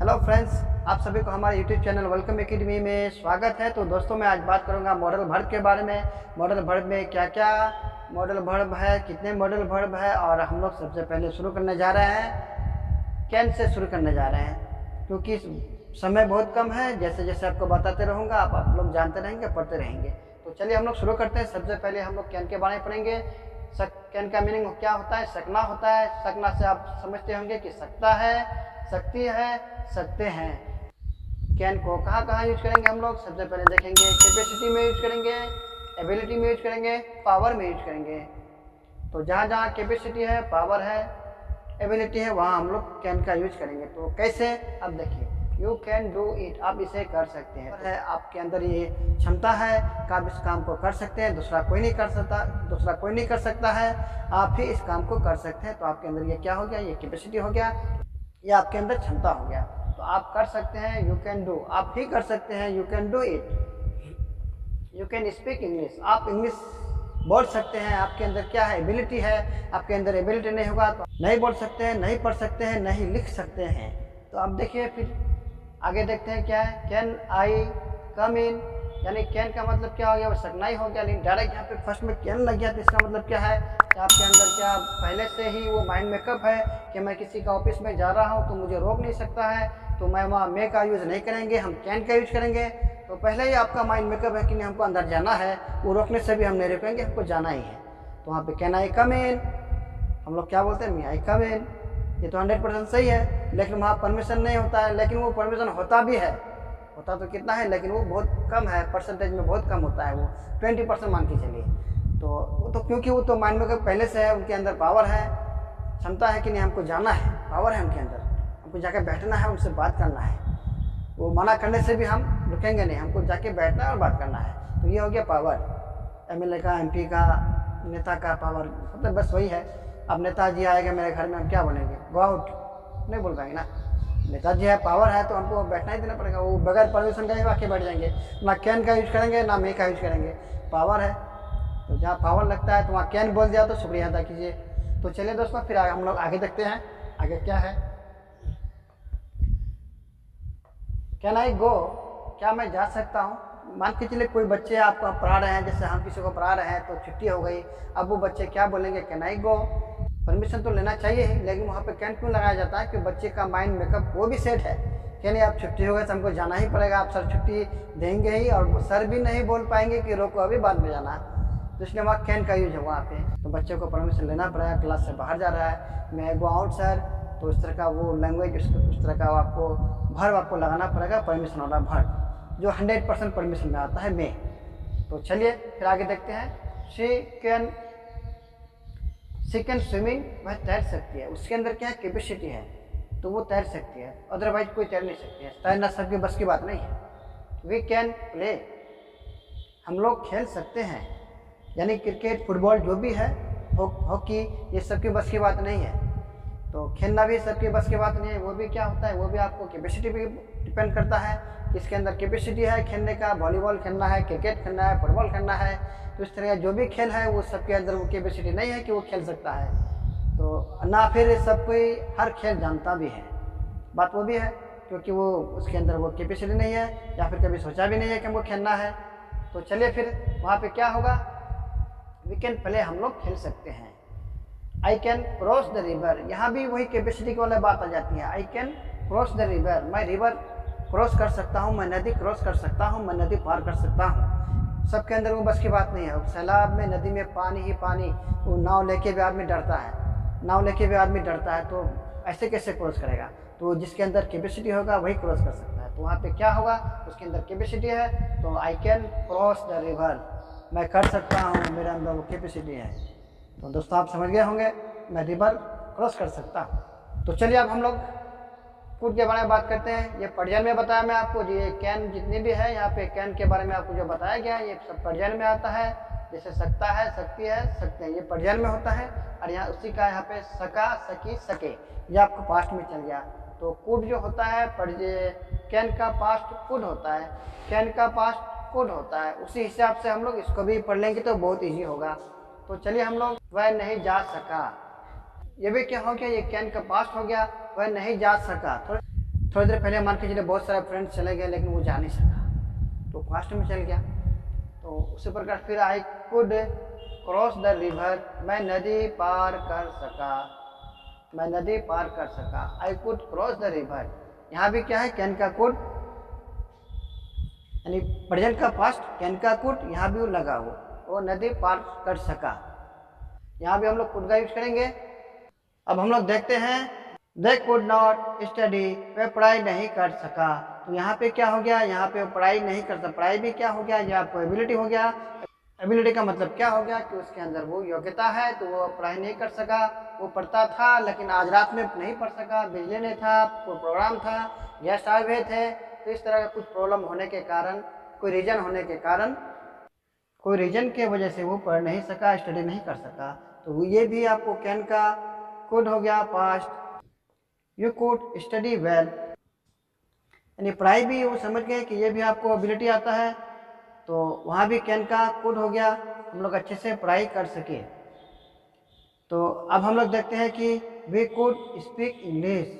Hello friends, आप सभी को हमारे यूट्यूब चैनल वेलकम एकेडमी में स्वागत है। तो दोस्तों, मैं आज बात करूंगा मॉडल वर्ब के बारे में। मॉडल वर्ब में क्या क्या मॉडल वर्ब है, कितने मॉडल वर्ब है, और हम लोग सबसे पहले शुरू करने जा रहे हैं कैन से शुरू करने जा रहे हैं, क्योंकि समय बहुत कम है। जैसे जैसे आपको बताते रहूँगा, आप लोग जानते रहेंगे, पढ़ते रहेंगे। तो चलिए हम लोग शुरू करते हैं। सबसे पहले हम लोग कैन के बारे में पढ़ेंगे। कैन का मीनिंग क्या होता है? सकना होता है। सकना से आप समझते होंगे कि सकता है, सकती है, सकते हैं। कैन को कहाँ कहाँ यूज करेंगे हम लोग? सबसे पहले देखेंगे कैपेसिटी में यूज करेंगे, एबिलिटी में यूज करेंगे, पावर में यूज करेंगे। तो जहाँ जहाँ कैपेसिटी है, पावर है, एबिलिटी है, वहाँ हम लोग कैन का यूज करेंगे। तो कैसे? अब देखिए, यू कैन डू इट, आप इसे कर सकते हैं। है आपके अंदर ये क्षमता है कि आप इस काम को कर सकते हैं, दूसरा कोई नहीं कर सकता है, आप ही इस काम को कर सकते हैं। तो आपके अंदर ये क्या हो गया? ये कैपेसिटी हो गया, ये आपके अंदर क्षमता हो गया। तो आप कर सकते हैं, यू कैन डू, आप ही कर सकते हैं, you can do it. You can speak English, आप इंग्लिश बोल सकते हैं। आपके अंदर क्या है? एबिलिटी है। आपके अंदर एबिलिटी नहीं होगा तो नहीं बोल सकते हैं, नहीं पढ़ सकते हैं, नहीं लिख सकते हैं। तो अब देखिए, फिर आगे देखते हैं क्या है। कैन आई कम इन, यानी कैन का मतलब क्या हो गया? वो सकना ही हो गया। लेकिन डायरेक्ट यहाँ पे फर्स्ट में कैन लग गया, तो इसका मतलब क्या है कि आपके अंदर क्या पहले से ही वो माइंड मेकअप है कि मैं किसी का ऑफिस में जा रहा हूँ तो मुझे रोक नहीं सकता है, तो मैं वहाँ मे का यूज़ नहीं करेंगे, हम कैन का यूज करेंगे। तो पहले ही आपका माइंड मेकअप है कि नहीं, हमको अंदर जाना है, वो रोकने से भी हम नहीं रुकेंगे, हमको जाना ही है। तो वहाँ पे कैन आई कम इन, हम लोग क्या बोलते हैं? मे आई कम इन। ये तो 100% सही है, लेकिन वहाँ परमिशन नहीं होता है। लेकिन वो परमिशन होता भी है, होता तो कितना है, लेकिन वो बहुत कम है, परसेंटेज में बहुत कम होता है। वो 20% मान के चलिए। तो क्योंकि वो तो माइंड में पहले से है, उनके अंदर पावर है, क्षमता है कि नहीं, हमको जाना है, पावर है उनके अंदर, हमको जाके बैठना है, उनसे बात करना है। वो मना करने से भी हम रुकेंगे नहीं, हमको जाके बैठना है और बात करना है। तो ये हो गया पावर। एमएलए का, एमपी का, नेता का पावर, मतलब बस वही है। अब नेताजी आएगा मेरे घर में, हम क्या बोलेंगे? गो आउट, नहीं बोल पाएंगे ना। नेताजी है, पावर है, तो हमको बैठना ही देना पड़ेगा। वो बगैर परमिशन के आके बैठ जाएंगे। ना कैन का यूज करेंगे, ना मे का यूज करेंगे, पावर है। तो जहाँ पावर लगता है तो वहाँ कैन बोल दिया, तो शुक्रिया अदा कीजिए। तो चलिए दोस्तों, फिर हम लोग आगे देखते हैं आगे क्या है। कैन आई गो, क्या मैं जा सकता हूँ? मान के चलिए कोई बच्चे आपको पढ़ा रहे हैं, जैसे हम किसी को पढ़ा रहे हैं, तो छुट्टी हो गई। अब वो बच्चे क्या बोलेंगे? Can I go. परमिशन तो लेना चाहिए ही, लेकिन वहाँ पे कैन क्यों लगाया जाता है? कि बच्चे का माइंड मेकअप वो भी सेट है कि नहीं, अब छुट्टी हो गई तो हमको जाना ही पड़ेगा, आप सर छुट्टी देंगे ही, और सर भी नहीं बोल पाएंगे कि रोको, अभी बाद में जाना। तो इसलिए वहाँ कैन का यूज है वहाँ पे। तो बच्चे को परमिशन लेना पड़ेगा, क्लास से बाहर जा रहा है, मैं गो आउट सर, तो इस तरह का वो लैंग्वेज, उस तरह का आपको वर्ब आपको लगाना पड़ेगा, परमिशन वाला वर्ब, जो 100% परमिशन में आता है, मे। तो चलिए फिर आगे देखते हैं। शी कैन स्विमिंग, वह तैर सकती है। उसके अंदर क्या है? कैपेसिटी है, तो वो तैर सकती है, अदरवाइज कोई तैर नहीं सकती है। तैरना सबके बस की बात नहीं है। वी कैन प्ले, हम लोग खेल सकते हैं, यानी क्रिकेट, फुटबॉल जो भी है, हॉकी, ये सबकी बस की बात नहीं है। तो खेलना भी सबकी बस की बात नहीं है। वो भी क्या होता है? वो भी आपको कैपेसिटी पे डिपेंड करता है, किसके अंदर कैपेसिटी है खेलने का। वॉलीबॉल खेलना है, क्रिकेट खेलना है, फुटबॉल खेलना है, तो इस तरह का जो भी खेल है, वो सबके अंदर वो कैपेसिटी नहीं है कि वो खेल सकता है। तो ना फिर सब कोई हर खेल जानता भी है, बात वो भी है, क्योंकि वो उसके अंदर वो कैपेसिटी नहीं है, या फिर कभी सोचा भी नहीं है कि हमको खेलना है। तो चलिए फिर वहाँ पे क्या होगा? वी कैन प्ले, हम लोग खेल सकते हैं। I can cross the river, यहाँ भी वही कैपेसिटी की वाली बात आ जाती है। I can cross the river, मैं रिवर क्रॉस कर सकता हूँ, मैं नदी क्रॉस कर सकता हूँ, मैं नदी पार कर सकता हूँ। सबके अंदर वो बस की बात नहीं है। सैलाब में, नदी में पानी ही पानी, वो नाव लेके भी आदमी डरता है, नाव लेके भी आदमी डरता है, तो ऐसे कैसे क्रॉस करेगा? तो जिसके अंदर कैपेसिटी होगा वही क्रॉस कर सकता है। तो वहाँ पे क्या होगा? उसके अंदर कैपेसिटी है, तो I can cross the river, मैं कर सकता हूँ, मेरे अंदर वो कैपेसिटी है। तो दोस्तों, आप समझ गए होंगे, मैं रिवर क्रॉस कर सकता हूँ। तो चलिए अब हम लोग कुड के बारे में बात करते हैं। ये पर्शियन में बताया मैं आपको, ये कैन जितनी भी है यहाँ पे, कैन के बारे में आपको जो बताया गया, ये सब पर्शियन में आता है। जैसे सकता है, सकती है, सकते हैं, ये पर्शियन में होता है। और यहाँ उसी का यहाँ पे सका, सकी, सके, ये आपको पास्ट में चल गया। तो कुड जो होता है, कैन का पास्ट कुड होता है, कैन का पास्ट कुड होता है। उसी हिसाब से हम लोग इसको भी पढ़ लेंगे तो बहुत ईजी होगा। तो चलिए हम लोग, वह नहीं जा सका, ये भी क्या हो गया? ये कैन का पास्ट हो गया, वह नहीं जा सका। थोड़ी देर पहले मान के चलिए बहुत सारे फ्रेंड्स चले गए लेकिन वो जा नहीं सका, तो पास्ट में चल गया। तो उसी प्रकार फिर I could cross the river, मैं नदी पार कर सका, मैं नदी पार कर सका। I could cross the river, यहाँ भी क्या है, कैन का कुड, यानी प्रेजेंट का पास्ट कैन का कुड, यहाँ भी वो लगा हो, वो नदी पार कर सका। यहाँ भी हम लोग कुड का यूज करेंगे। अब हम लोग देखते हैं दे कुड नॉट स्टडी, वे पढ़ाई नहीं कर सका। तो यहाँ पे क्या हो गया, यहाँ पे पढ़ाई नहीं कर सकता, पढ़ाई भी क्या हो गया, यहाँ पे एबिलिटी हो गया। एबिलिटी का मतलब क्या हो गया कि उसके अंदर वो योग्यता है, तो वो पढ़ाई नहीं कर सका। वो पढ़ता था लेकिन आज रात में नहीं पढ़ सका, बिजली नहीं था, कोई प्रोग्राम था, गेस्ट आए हुए थे, तो इस तरह का कुछ प्रॉब्लम होने के कारण, कोई रीजन होने के कारण, कोई रीजन के वजह से वो पढ़ नहीं सका, स्टडी नहीं कर सका। तो ये भी आपको कैन का कुड हो गया past. You could study well, यानी पढ़ाई भी वो समझ गए कि ये भी आपको एबिलिटी आता है, तो वहाँ भी कैन का कुड हो गया, हम लोग अच्छे से पढ़ाई कर सके। तो अब हम लोग देखते हैं कि वी कुड स्पीक इंग्लिश,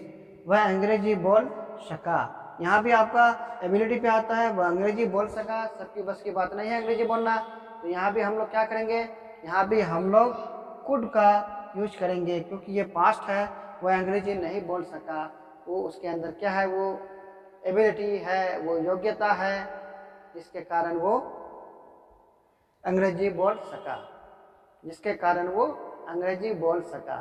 वह अंग्रेजी बोल सका। यहाँ भी आपका एबिलिटी पे आता है, वह अंग्रेजी बोल सका, सबकी बस की बात नहीं है अंग्रेजी बोलना। तो यहाँ भी हम लोग क्या करेंगे, यहाँ भी हम लोग कुड का यूज करेंगे, क्योंकि ये पास्ट है, वह अंग्रेजी नहीं बोल सका, वो उसके अंदर क्या है, वो एबिलिटी है, वो योग्यता है, जिसके कारण वो अंग्रेजी बोल सका, जिसके कारण वो अंग्रेजी बोल सका।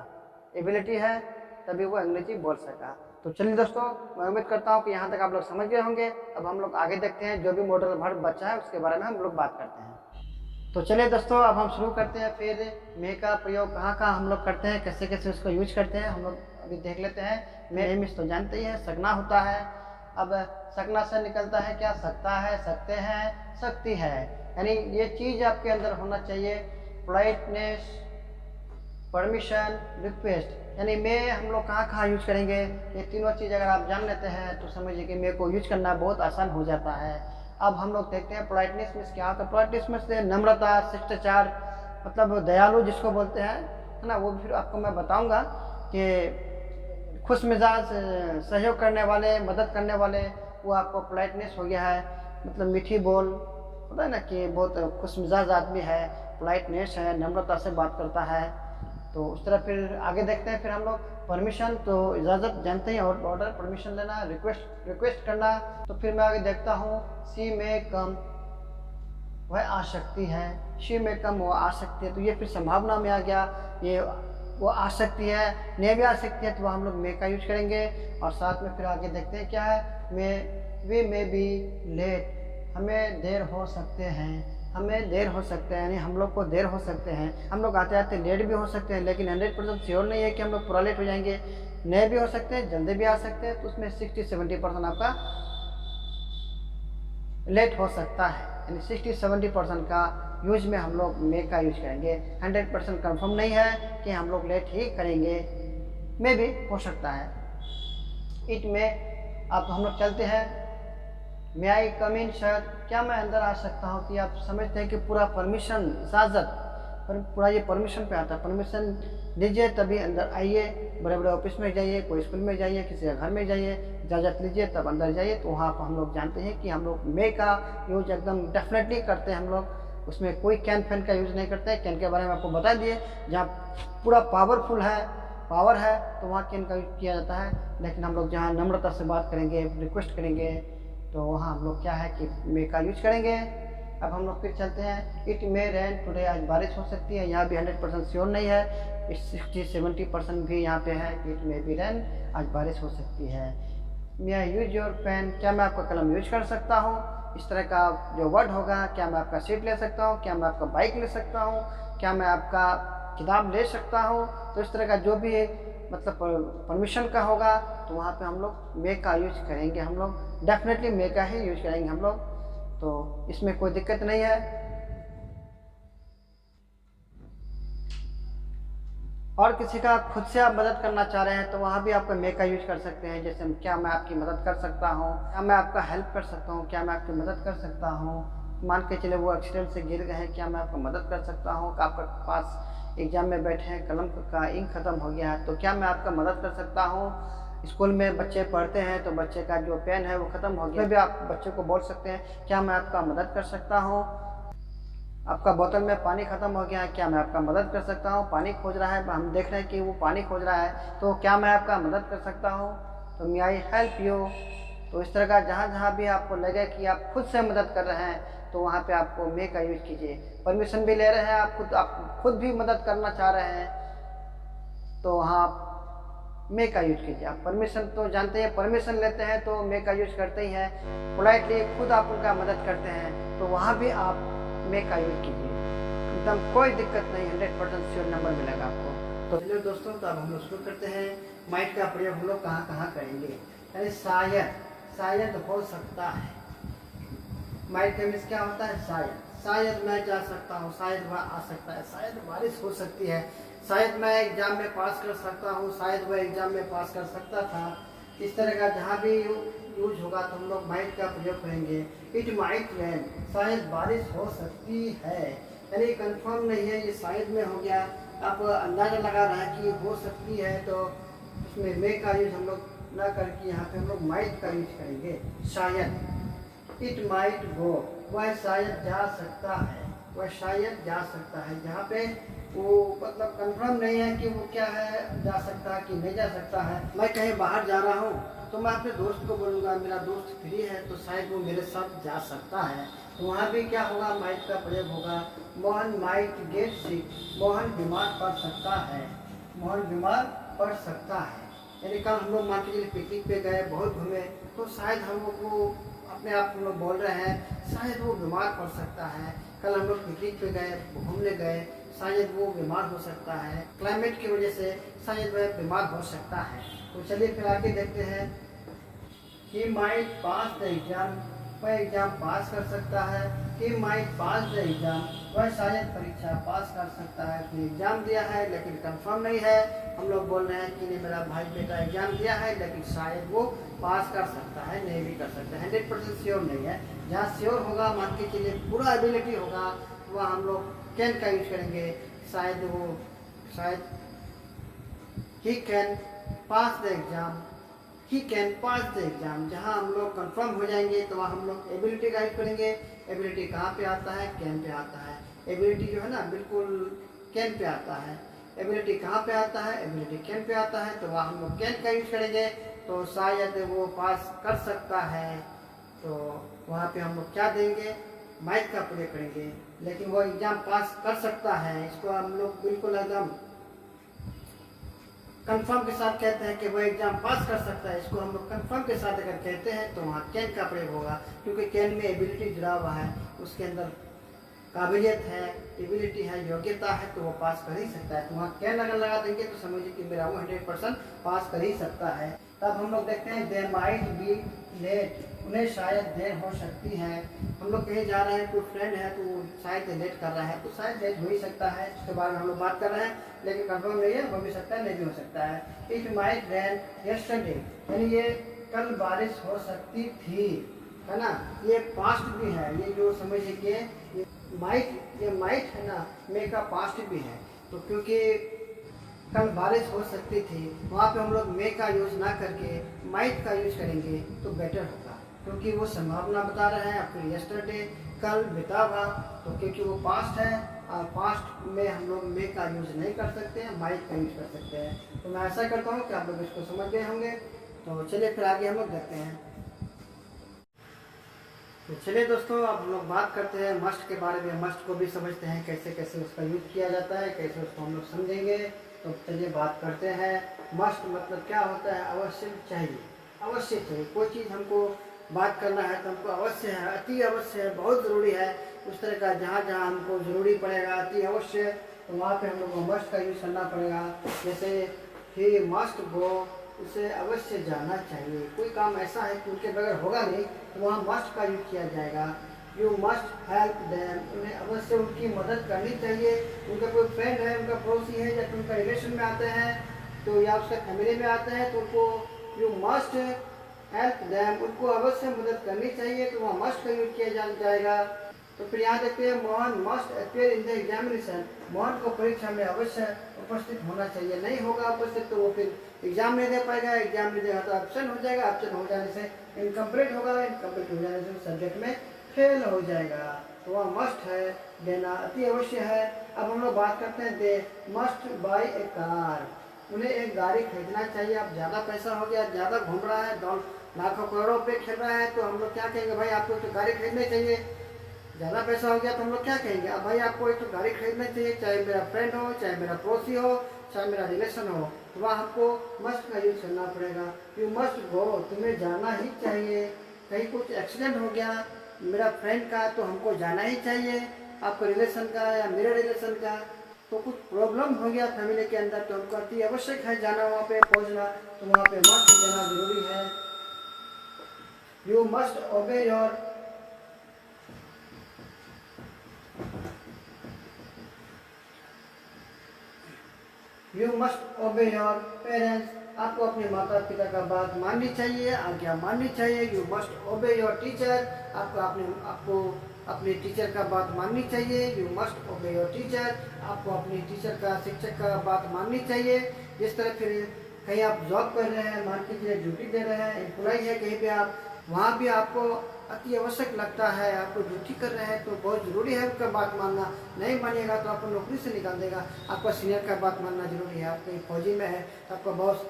एबिलिटी है तभी वो अंग्रेजी बोल सका। तो चलिए दोस्तों, मैं उम्मीद करता हूँ कि यहाँ तक आप लोग समझ गए होंगे। अब हम लोग आगे देखते हैं, जो भी मॉडल वर्ब बचा है उसके बारे में हम लोग बात करते हैं। तो चलिए दोस्तों, अब हम शुरू करते हैं। फिर मे का प्रयोग कहाँ कहाँ हम लोग करते हैं, कैसे कैसे उसको यूज करते हैं, हम लोग अभी देख लेते हैं। मे मिस तो जानते ही है, सकना होता है। अब सकना से निकलता है क्या, सकता है, सकते हैं, सकती है, यानी ये चीज़ आपके अंदर होना चाहिए। पोलाइटनेस, परमिशन, रिक्वेस्ट, यानी मे हम लोग कहाँ कहाँ यूज करेंगे, ये तीनों चीज़ अगर आप जान लेते हैं तो समझिए कि मे को यूज करना बहुत आसान हो जाता है। अब हम लोग देखते हैं पोलाइटनेस में क्या होता है। पोलाइटनेस में से नम्रता, शिष्टाचार, मतलब दयालु जिसको बोलते हैं, है ना, वो फिर आपको मैं बताऊंगा कि खुश मिजाज, सहयोग करने वाले, मदद करने वाले, वो आपको पोलाइटनेस हो गया है। मतलब मीठी बोल होता है ना, कि बहुत खुश मिजाज आदमी है, पोलाइटनेस है, नम्रता से बात करता है। तो उस तरह फिर आगे देखते हैं। फिर हम लोग परमिशन, तो इजाज़त जानते हैं, और ऑर्डर, परमिशन लेना, रिक्वेस्ट करना। तो फिर मैं आगे देखता हूँ, शी में कम, वह आ सकती है, शी में कम, वो आ सकती है। तो ये फिर संभावना में आ गया, ये वो आ सकती है, ने भी आ सकती है, तो हम लोग मे का यूज करेंगे। और साथ में फिर आगे देखते हैं क्या है, वे मे बी लेट, हमें देर हो सकते हैं, हमें देर हो सकते हैं, यानी हम लोग को देर हो सकते हैं। हम लोग आते आते लेट भी हो सकते हैं, लेकिन 100% श्योर नहीं है कि हम लोग पूरा लेट हो जाएंगे। नए भी हो सकते हैं, जल्दी भी आ सकते हैं, तो उसमें 60-70% आपका लेट हो सकता है, यानी 60-70% का यूज में हम लोग मे का यूज करेंगे। 100% कंफर्म नहीं है कि हम लोग लेट ही करेंगे, मे भी हो सकता है। इट में अब हम लोग चलते हैं, मे आई कम इन सर, क्या मैं अंदर आ सकता हूँ। कि आप समझते हैं कि पूरा परमिशन, इजाज़त, पूरा ये परमिशन पे आता है, परमिशन दीजिए तभी अंदर आइए, बड़े बड़े ऑफिस में जाइए, कोई स्कूल में जाइए, किसी घर में जाइए, इजाज़त लीजिए तब अंदर जाइए। तो वहाँ पर हम लोग जानते हैं कि हम लोग मे का यूज एकदम डेफिनेटली करते हैं हम लोग, उसमें कोई कैन फैन का यूज़ नहीं करते हैं। कैन के बारे में आपको बता दिए, जहाँ पूरा पावरफुल है, पावर है, तो वहाँ कैन का यूज किया जाता है। लेकिन हम लोग जहाँ नम्रता से बात करेंगे, रिक्वेस्ट करेंगे, तो वहाँ हम लोग क्या है कि मे का यूज करेंगे। अब हम लोग फिर चलते हैं, इट मे रेन टुडे, आज बारिश हो सकती है। यहाँ भी 100% श्योर नहीं है, 60-70% भी यहाँ पे है कि इट मे बी रेन, आज बारिश हो सकती है। मे आई यूज योर पेन, क्या मैं आपका कलम यूज कर सकता हूँ। इस तरह का जो वर्ड होगा, क्या मैं आपका सीट ले सकता हूँ, क्या मैं आपका बाइक ले सकता हूँ, क्या मैं आपका किताब ले सकता हूँ। तो इस तरह का जो भी मतलब परमिशन का होगा, तो वहाँ पे हम लोग मे का यूज करेंगे, हम लोग डेफिनेटली मे का ही यूज करेंगे हम लोग। तो इसमें कोई दिक्कत नहीं है। और किसी का खुद से आप मदद करना चाह रहे हैं, तो वहाँ भी आपका मे का यूज कर सकते हैं। जैसे क्या मैं आपकी मदद कर सकता हूँ, क्या मैं आपका हेल्प कर सकता हूँ, क्या मैं आपकी मदद कर सकता हूँ। मान के चले वो एक्सीडेंट से गिर गए हैं, क्या मैं आपका मदद कर सकता हूँ। आपके पास एग्जाम में बैठे हैं, कलम का इंक खत्म हो गया है, तो क्या मैं आपका मदद कर सकता हूँ। स्कूल में बच्चे पढ़ते हैं तो बच्चे का जो पेन है वो ख़त्म हो गया, भी आप बच्चे को बोल सकते हैं क्या मैं आपका मदद कर सकता हूँ, आपका बोतल में पानी ख़त्म हो गया है, क्या मैं आपका मदद कर सकता हूँ। पानी खोज रहा है, हम देख रहे हैं कि वो पानी खोज रहा है, तो क्या मैं आपका मदद कर सकता हूँ, तो मे आई हेल्प यू। तो इस तरह का जहाँ जहाँ भी आपको लगे कि आप खुद से मदद कर रहे हैं तो वहाँ पे आपको मे का यूज कीजिए। परमिशन भी ले रहे हैं, आप खुद भी मदद करना चाह रहे हैं तो वहाँ आप मे का यूज कीजिए। आप परमिशन तो जानते हैं, परमिशन लेते हैं तो मे का यूज करते ही हैं। पोलाइटली खुद आप उनका मदद करते हैं तो वहाँ भी आप मे का यूज कीजिए, एकदम कोई दिक्कत नहीं, 100% श्योर नंबर मिलेगा आपको। तो चलिए दोस्तों, तो अब हम लोग शुरू करते हैं। माइट का प्रयोग हम लोग कहाँ कहाँ करेंगे, यानी शायद हो सकता है। माइट का मीन्स क्या होता है, शायद मैं जा सकता हूँ, शायद वह आ सकता है, शायद बारिश हो सकती है, शायद मैं एग्जाम में पास कर सकता हूँ, शायद वह एग्जाम में पास कर सकता था। इस तरह का जहाँ भी यूज होगा तो हम लोग माइट का प्रयोग करेंगे। इट माइट रेन, शायद बारिश हो सकती है, यानी कंफर्म नहीं है, ये शायद में हो गया। आप अंदाजा लगा रहे हैं कि हो सकती है, तो उसमें मे का यूज हम लोग ना करके यहाँ पे हम लोग माइट का यूज करेंगे। शायद इट माइट गो, वह शायद जा सकता है, वह शायद जा सकता है। जहाँ पे वो मतलब कंफर्म नहीं है कि वो क्या है, जा सकता है कि नहीं जा सकता है। मैं कहीं बाहर जा रहा हूँ तो मैं अपने दोस्त को बोलूँगा मेरा दोस्त फ्री है तो शायद वो मेरे साथ जा सकता है, तो वहाँ भी क्या होगा, माइट का प्रयोग होगा। Mohan might get sick, Mohan बीमार पड़ सकता है, मोहन बीमार पड़ सकता है। यानी कल हम लोग मान के चलिए पिकनिक पे गए, बहुत घूमे, तो शायद हम लोग को अपने आप हम लोग बोल रहे हैं शायद वो बीमार पड़ सकता है। कल हम लोग पिकनिक पे गए, घूमने गए, शायद वो बीमार हो सकता है, क्लाइमेट की वजह से शायद वह बीमार हो सकता है। तो चलिए फिर आगे देखते हैं। He might pass the exam, वह एग्जाम पास कर सकता है। He might pass the exam, वह शायद परीक्षा पास कर सकता है। उसने एग्जाम दिया है लेकिन कंफर्म नहीं है, हम लोग बोल रहे हैं कि नहीं मेरा भाई बेटा एग्जाम दिया है लेकिन शायद वो पास कर सकता है, नहीं भी कर सकता है, 100% श्योर नहीं है। जहाँ श्योर होगा, मान के चलिए पूरा एबिलिटी होगा, वहाँ हम लोग कैन का यूज करेंगे। शायद he can pass the exam, he can pass the exam. जहाँ हम लोग कंफर्म हो जाएंगे तो वहाँ हम लोग एबिलिटी का यूज करेंगे। एबिलिटी कहाँ पे आता है, कैन पे आता है। एबिलिटी जो है ना बिल्कुल कैन पे आता है। एबिलिटी कहाँ पे आता है, एबिलिटी कैन पे आता है, तो वहाँ हम लोग कैन का यूज करेंगे। तो शायद वो पास कर सकता है, तो वहाँ पे हम लोग क्या देंगे, माइट का प्रयोग करेंगे। लेकिन वो एग्जाम पास कर सकता है, इसको हम लोग बिल्कुल एकदम कंफर्म के साथ कहते हैं कि वो एग्जाम पास कर सकता है। इसको हम लोग कंफर्म के साथ अगर कहते हैं तो वहाँ कैन का प्रयोग होगा, क्योंकि कैन में एबिलिटी जुड़ा हुआ है, उसके अंदर काबिलियत है, एबिलिटी है, योग्यता है, तो वो पास कर ही सकता है। तो वहाँ कैन अगर लगा देंगे तो समझिए कि मेरा वो 100% पास कर ही सकता है। तब हम लोग देखते हैं दे माइट बी लेट, उन्हें शायद देर हो सकती है। हम लोग कहीं जा रहे हैं, कोई फ्रेंड है तो शायद लेट कर रहा है, तो शायद लेट हो ही सकता है, उसके बारे में हम लोग बात कर रहे हैं, लेकिन कंफर्म नहीं है, हो भी सकता है, नहीं भी हो सकता है। इट माइट रेन यस्टरडे, यानी ये कल बारिश हो सकती थी, है ना, ये पास्ट भी है, ये जो समझिए कि ये माइट है ना, मे का पास्ट भी है। तो क्योंकि कल बारिश हो सकती थी, वहाँ पे हम लोग मे का यूज ना करके माइट का यूज करेंगे तो बेटर होगा, क्योंकि वो संभावना बता रहे हैं। फिर यस्टरडे कल बीता हुआ, तो क्योंकि वो पास्ट है और पास्ट में हम लोग मे का यूज नहीं कर सकते हैं, माइट का यूज कर सकते हैं। तो मैं ऐसा करता हूँ कि आप लोग इसको समझ गए होंगे। तो चलिए फिर आगे हम लोग देखते हैं। तो चलिए दोस्तों, अब हम लोग बात करते हैं मस्ट के बारे में। मस्ट को भी समझते हैं, कैसे कैसे उसका यूज किया जाता है, कैसे उसको हम लोग समझेंगे। तो चलिए बात करते हैं। मस्ट मतलब क्या होता है, अवश्य चाहिए, अवश्य चाहिए। कोई चीज़ हमको बात करना है तो हमको अवश्य है, अति अवश्य है, बहुत ज़रूरी है, उस तरह का जहाँ जहाँ हमको ज़रूरी पड़ेगा, अति अवश्य, तो वहाँ पे हम लोग को मस्ट का यूज़ करना पड़ेगा। जैसे ही मस्ट गो, उसे अवश्य जाना चाहिए। कोई काम ऐसा है कि उनके बगैर होगा नहीं, तो वहाँ मस्ट का यूज किया जाएगा। यू मस्ट हेल्प देम, उन्हें अवश्य उनकी मदद करनी चाहिए। उनका कोई फ्रेंड है, उनका पड़ोसी है, या उनका रिलेशन में आते हैं तो या उसका फैमिली में आते हैं, तो उनको यू मस्ट हेल्प देम, उनको अवश्य मदद करनी चाहिए, तो वहाँ मस्ट का यूज किया जाएगा। तो फिर यहाँ देखते हैं Mohan must appear in the examination. Mohan को परीक्षा में अवश्य उपस्थित होना चाहिए, नहीं होगा उपस्थित तो वो फिर एग्जाम नहीं दे पाएगा, एग्जाम नहीं देगा तो एब्सेंट हो जाएगा, एब्सेंट हो जाने से इनकम्प्लीट होगा, इनकम्प्लीट हो जाने से सब्जेक्ट में फेल हो जाएगा। तो वह मस्ट है, देना अति अवश्य है। अब हम लोग बात करते हैं they must by A car, उन्हें एक गाड़ी खरीदना चाहिए। अब ज़्यादा पैसा हो गया, ज़्यादा घूम रहा है, लाखों करोड़ों पे खेल रहा है, तो हम लोग क्या कहेंगे, भाई आपको तो गाड़ी खरीदनी चाहिए। ज़्यादा पैसा हो गया तो हम लोग क्या कहेंगे, अब भाई आपको एक तो गाड़ी खरीदना चाहिए, चाहे मेरा फ्रेंड हो, चाहे मेरा पड़ोसी हो, चाहे मेरा रिलेशन हो, तो वह हमको मस्ट का यूज करना पड़ेगा। यू मस्ट गो, तुम्हें जाना ही चाहिए। कहीं कुछ एक्सीडेंट हो गया मेरा फ्रेंड का तो हमको जाना ही चाहिए, आपको रिलेशन का या मेरे रिलेशन का, तो कुछ प्रॉब्लम हो गया फैमिली के अंदर तो हमको अति आवश्यक है जाना, वहाँ पे पहुँचना, तो वहाँ पे मस्ट जाना जरूरी है। यू मस्ट ओबे योर यू मस्ट ओबे योर पेरेंट्स, आपको अपने माता पिता का बात माननी चाहिए, आज्ञा माननी चाहिए। यू मस्ट ओबे योर टीचर, आपको अपने टीचर का बात माननी चाहिए। यू मस्ट ओबे योर टीचर, आपको अपने टीचर का, शिक्षक का बात माननी चाहिए। जिस तरह फिर कहीं आप जॉब कर रहे हैं, मान लीजिए ड्यूटी दे रहे हैं, एम्प्लॉय है कहीं पे आप, वहाँ भी आपको अति आवश्यक लगता है, आपको ड्यूटी कर रहे हैं तो बहुत ज़रूरी है उनका बात मानना। नहीं मानिएगा तो आपको नौकरी से निकाल देगा। आपका सीनियर का बात मानना जरूरी है। आप कहीं फौजी में है तो आपका बॉस,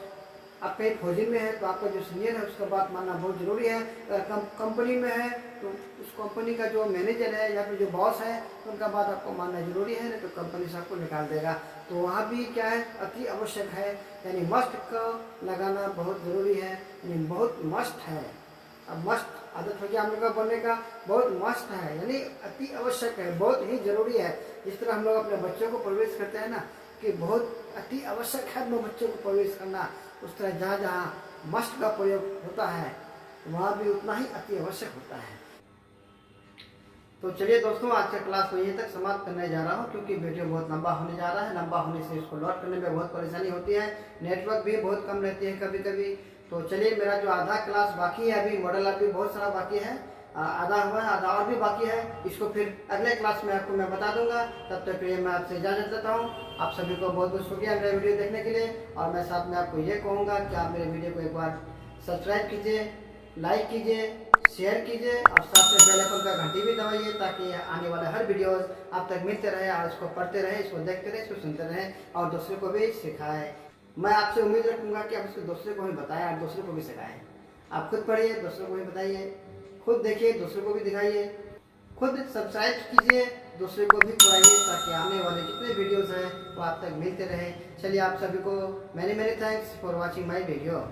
आप कहीं फौजी में है तो आपका जो सीनियर है उसका बात मानना बहुत ज़रूरी है। अगर कंपनी में है तो उस कंपनी का जो मैनेजर है या फिर जो बॉस है तो उनका बात आपको मानना जरूरी है, नहीं तो कंपनी से आपको निकाल देगा। तो वहाँ भी क्या है, अति आवश्यक है, यानी मस्ट का लगाना बहुत ज़रूरी है, यानी बहुत मस्ट है। अब मस्ट आदत हो गया हम लोग का बोलने का, बहुत मस्ट है यानी अति आवश्यक है, बहुत ही जरूरी है। जिस तरह हम लोग अपने बच्चों को परवरिश करते हैं ना कि बहुत अति आवश्यक है अपने बच्चों को परवरिश करना, उस तरह जहाँ जहाँ मस्ट का प्रयोग होता है वहाँ भी उतना ही अति आवश्यक होता है। तो चलिए दोस्तों, आज का क्लास को यहीं तक समाप्त करने जा रहा हूँ, क्योंकि वीडियो बहुत लंबा होने जा रहा है। लंबा होने से इसको लोड करने में बहुत परेशानी होती है, नेटवर्क भी बहुत कम रहती है कभी कभी। तो चलिए, मेरा जो आधा क्लास बाकी है अभी, मॉडल अभी बहुत सारा बाकी है, आधा हुआ है, आधा और भी बाकी है। इसको फिर अगले क्लास में आपको मैं बता दूंगा। तब तक के लिए मैं आपसे इजाज़त देता हूँ। आप सभी को बहुत बहुत शुक्रिया मेरा वीडियो देखने के लिए, और मैं साथ में आपको ये कहूँगा कि आप मेरे वीडियो को एक बार सब्सक्राइब कीजिए, लाइक कीजिए, शेयर कीजिए, और साथ में बेल आइकन का घंटी भी दबाइए, ताकि आने वाले हर वीडियोस आप तक मिलते रहे, और इसको पढ़ते रहे, इसको देखते रहे, इसको सुनते रहे, और दूसरे को भी सिखाएं। मैं आपसे उम्मीद रखूंगा कि आप इसको दूसरे को भी बताएं और दूसरे को भी सिखाएं। आप खुद पढ़िए, दूसरों को भी बताइए, खुद देखिए, दूसरों को भी दिखाइए, खुद सब्सक्राइब कीजिए, दूसरे को भी पढ़ाइए, ताकि आने वाले जितने वीडियोस हैं वो आप तक मिलते रहे। चलिए, आप सभी को many many thanks for watching my video.